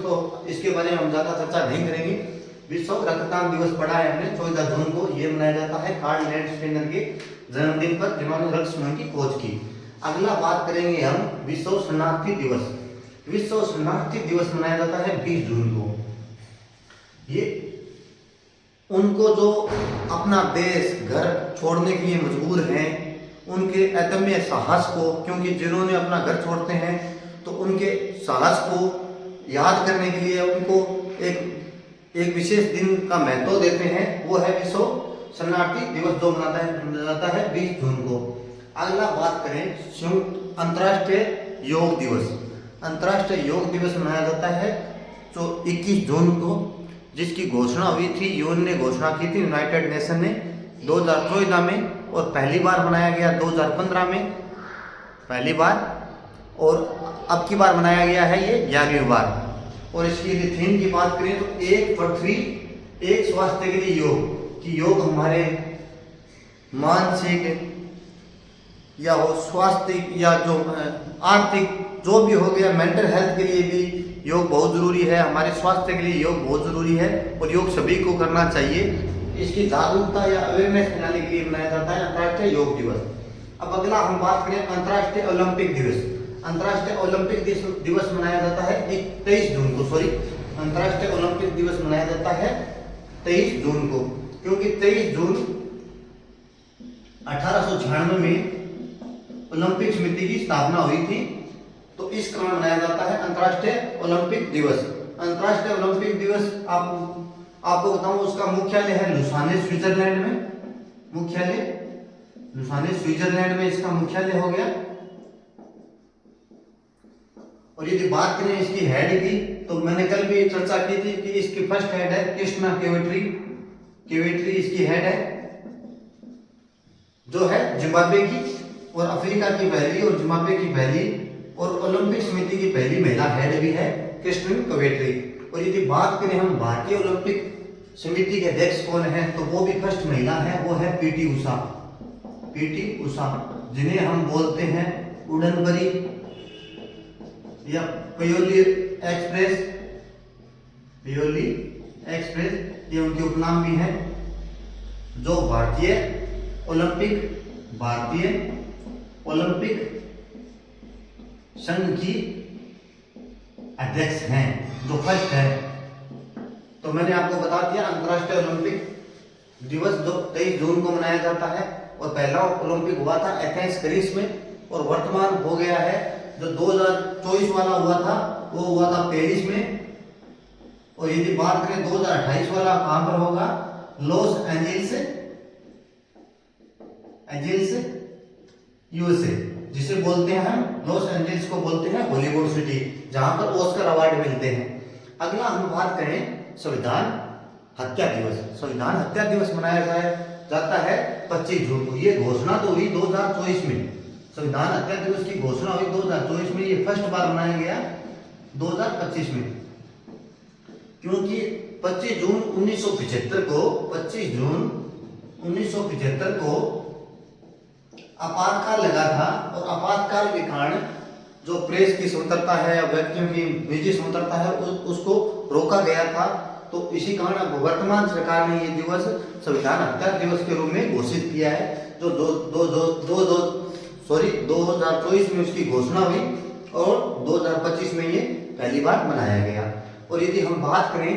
तो इसके बारे में हम ज़्यादा चर्चा नहीं करेंगे। विश्व रक्तदान दिवस पढ़ा है हमने 14 जून को, ये मनाया जाता है कार्ल लैंडस्टेनर के जन्मदिन पर, जिन्होंने रक्त समूह की खोज की। अगला बात करेंगे हम विश्व शरणार्थी दिवस। विश्व शरणार्थी दिवस मनाया जाता है 20 जून को। ये उनको जो अपना देश घर छोड़ने के लिए मजबूर हैं, उनके अदम्य साहस को, क्योंकि जिन्होंने अपना घर छोड़ते हैं तो उनके साहस को याद करने के लिए उनको एक विशेष दिन का महत्व देते हैं, वो है विश्व शरणार्थी दिवस, जो मनाया जाता है 20 जून को। अगला बात करें संयुक्त अंतर्राष्ट्रीय योग दिवस। अंतर्राष्ट्रीय योग दिवस मनाया जाता है जो 21 जून को, जिसकी घोषणा हुई थी, यूएन ने घोषणा की थी, यूनाइटेड नेशन ने 2014 में, और पहली बार मनाया गया 2015 में पहली बार, और अब की बार मनाया गया है ये 11वीं बार। और इसकी यदि थीम की बात करें तो एक पृथ्वी एक स्वास्थ्य के लिए योग, कि योग हमारे मानसिक या हो स्वास्थ्य या जो आर्थिक जो भी हो गया, मेंटल हेल्थ के लिए भी योग बहुत जरूरी है, हमारे स्वास्थ्य के लिए योग बहुत जरूरी है, और योग सभी को करना चाहिए। इसकी जागरूकता या अवेयरनेस बनाने के लिए मनाया जाता है अंतर्राष्ट्रीय योग दिवस। अब अगला हम बात करें अंतर्राष्ट्रीय ओलंपिक दिवस। अंतर्राष्ट्रीय ओलंपिक दिवस मनाया जाता है 23 जून को, अंतर्राष्ट्रीय ओलंपिक दिवस मनाया जाता है 23 जून को, क्योंकि 23 जून 1896 में ओलंपिक समिति की स्थापना हुई थी, तो इस कारण मनाया जाता है अंतर्राष्ट्रीय ओलंपिक दिवस। अंतर्राष्ट्रीय ओलंपिक दिवस आपको बताऊं, उसका मुख्यालय है लुसाने स्विट्जरलैंड में, मुख्यालय लुसाने स्विट्जरलैंड में इसका मुख्यालय हो गया। और यदि बात करें इसकी हेड की, तो मैंने कल भी चर्चा की थी कि इसकी फर्स्ट हेड है कृष्णा केवेट्री इसकी हेड है, जो है जिम्बाब्वे की, और अफ्रीका की पहली और जिम्बाब्वे की पहली और ओलंपिक समिति की पहली महिला हेड भी है कृष्णा केवेट्री। और यदि बात करें हम भारतीय ओलंपिक समिति के अध्यक्ष कौन है, तो वो भी फर्स्ट महिला है, वो है पीटी उषा, जिन्हें हम बोलते हैं उड़न परी या पियोली एक्सप्रेस, ये उनके उपनाम भी हैं, जो भारतीय ओलंपिक संघ की अध्यक्ष हैं, जो फर्स्ट है। तो मैंने आपको बता दिया अंतर्राष्ट्रीय ओलंपिक दिवस जो 23 जून को मनाया जाता है, और पहला ओलंपिक हुआ था एथेंस ग्रीस में, और वर्तमान हो गया है जो 2024 वाला हुआ था, वो हुआ था पेरिस में। और यदि बात करें 2028 वाला कहां पर होगा, लॉस एंजल्स यूएसए, जिसे बोलते हैं हम लॉस एंजल्स को बोलते हैं हॉलीवुड सिटी, जहां पर ऑस्कर अवार्ड मिलते हैं। अगला हम बात करें संविधान हत्या दिवस। संविधान हत्या दिवस मनाया जाता है 25 जून को। ये घोषणा तो हुई 2024 में, संविधान हत्या दिवस की घोषणा हुई 2024 में, ये फर्स्ट बार मनाया गया 2025 में, क्योंकि 25 जून 1975 को आपातकाल लगा था, और आपातकाल के कारण जो प्रेस की स्वतंत्रता है या व्यक्तियों की निजी स्वतंत्रता है उसको रोका गया था। तो इसी कारण अब वर्तमान सरकार ने ये दिवस संविधान हत्या दिवस के रूप में घोषित किया है, जो 2024 में उसकी घोषणा हुई, और 2025 में ये पहली बार मनाया गया। और यदि हम बात करें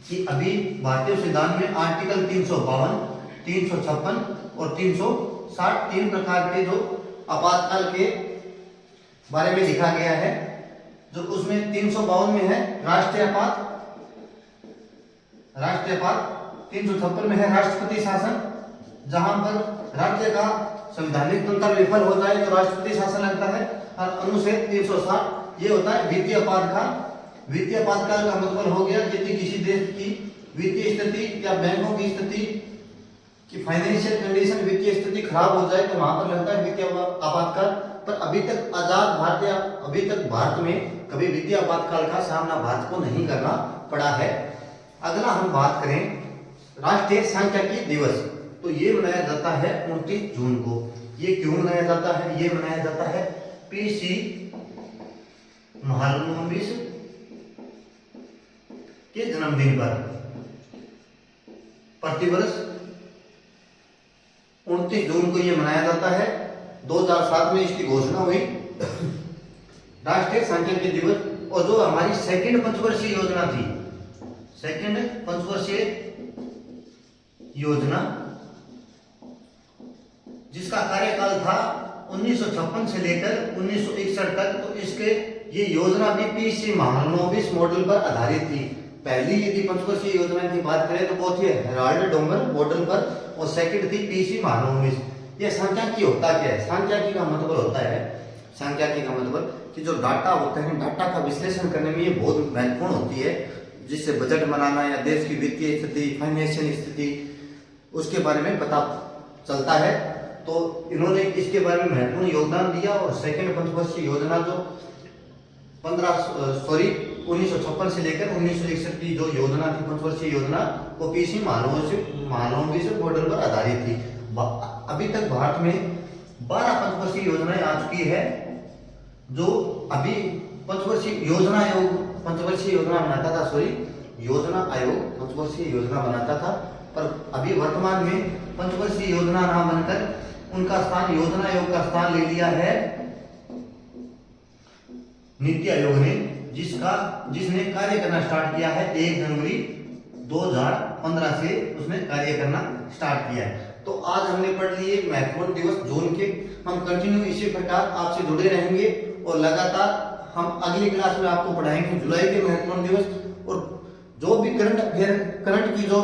कि अभी भारतीय संविधान में आर्टिकल 352, 356 और 360 तीन प्रकार के जो आपातकाल के बारे में लिखा गया है, जो उसमें 352 में है राष्ट्रीय आपात, 356 में है राष्ट्रपति शासन, जहां पर राज्य का संवैधानिक तंत्र विफल हो जाए तो राष्ट्रपति शासन लगता है, और अनुच्छेद 360 ये होता है वित्तीय आपातकाल। वित्तीय आपातकाल का मतलब हो गया यदि किसी देश की वित्तीय स्थिति या बैंकों की स्थिति की फाइनेंशियल कंडीशन, वित्तीय स्थिति खराब हो जाए तो वहां पर लगता है वित्तीय आपातकाल। पर अभी तक भारत में कभी वित्तीय आपातकाल का सामना भारत को नहीं करना पड़ा है। अगला हम बात करें राष्ट्रीय सांख्यिकी दिवस, तो ये मनाया जाता है 29 जून को। ये क्यों मनाया जाता है? ये मनाया जाता है पीसी महालनोबिस के जन्मदिन पर प्रतिवर्ष 29 जून को ये मनाया जाता है। 2007 में इसकी घोषणा हुई राष्ट्रीय सांख्यिकी दिवस। और जो हमारी सेकंड पंचवर्षीय योजना थी, सेकंड पंचवर्षीय योजना जिसका कार्यकाल था 1956 से लेकर 1961 तक, तो इसके ये योजना भी पीसी महालनोबिस मॉडल पर आधारित थी। पहली यदि पंचवर्षीय योजना की बात करें तो वो थी हेराल्ड डोमर मॉडल पर, और सेकंड थी पीसी महालनोबिस। ये सांख्यिकी होता क्या है? सांख्यिकी का मतलब होता है, सांख्यिकी का मतलब कि जो डाटा होते हैं, डाटा का विश्लेषण करने में ये बहुत महत्वपूर्ण होती है, जिससे बजट बनाना या देश की वित्तीय स्थिति, फाइनेंशियल स्थिति, उसके बारे में पता चलता है। तो इन्होंने इसके बारे में महत्वपूर्ण योगदान दिया। और सेकंड पंचवर्षीय योजना जो 1956 से लेकर 1961 की जो योजना थी, पंचवर्षीय योजना, वो पीसी महालनोबिस मॉडल पर आधारित थी। अभी तक भारत में 12 पंचवर्षीय योजनाएं आ चुकी है। जो अभी पंचवर्षीय योजना आयोग पंचवर्षीय योजना बनाता था, योजना आयोग पंचवर्षीय योजना बनाता था, पर अभी वर्तमान में पंचवर्षीय योजना ना बनकर उनका स्थान, योजना आयोग का स्थान ले लिया है नीति आयोग ने, जिसने कार्य करना स्टार्ट किया है 1 जनवरी 2015 से उसने कार्य करना स्टार्ट किया है। तो आज हमने पढ़ लिए महत्वपूर्ण दिवस जून के। हम कंटिन्यू इसी प्रकार आपसे जुड़े रहेंगे और लगातार हम अगली क्लास में आपको पढ़ाएंगे जुलाई के महत्वपूर्ण दिवस। और जो भी करंट की जो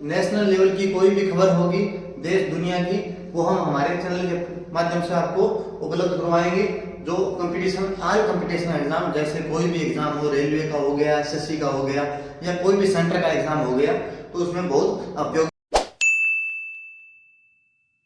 नेशनल लेवल की कोई भी खबर होगी देश दुनिया की, वो हम हमारे चैनल के माध्यम से आपको उपलब्ध करवाएंगे। जो कंपटीशन एग्जाम, जैसे कोई भी एग्जाम हो, रेलवे का हो गया, एसएससी का हो गया, या कोई भी सेंटर का एग्जाम हो गया, तो उसमें बहुत उपयोग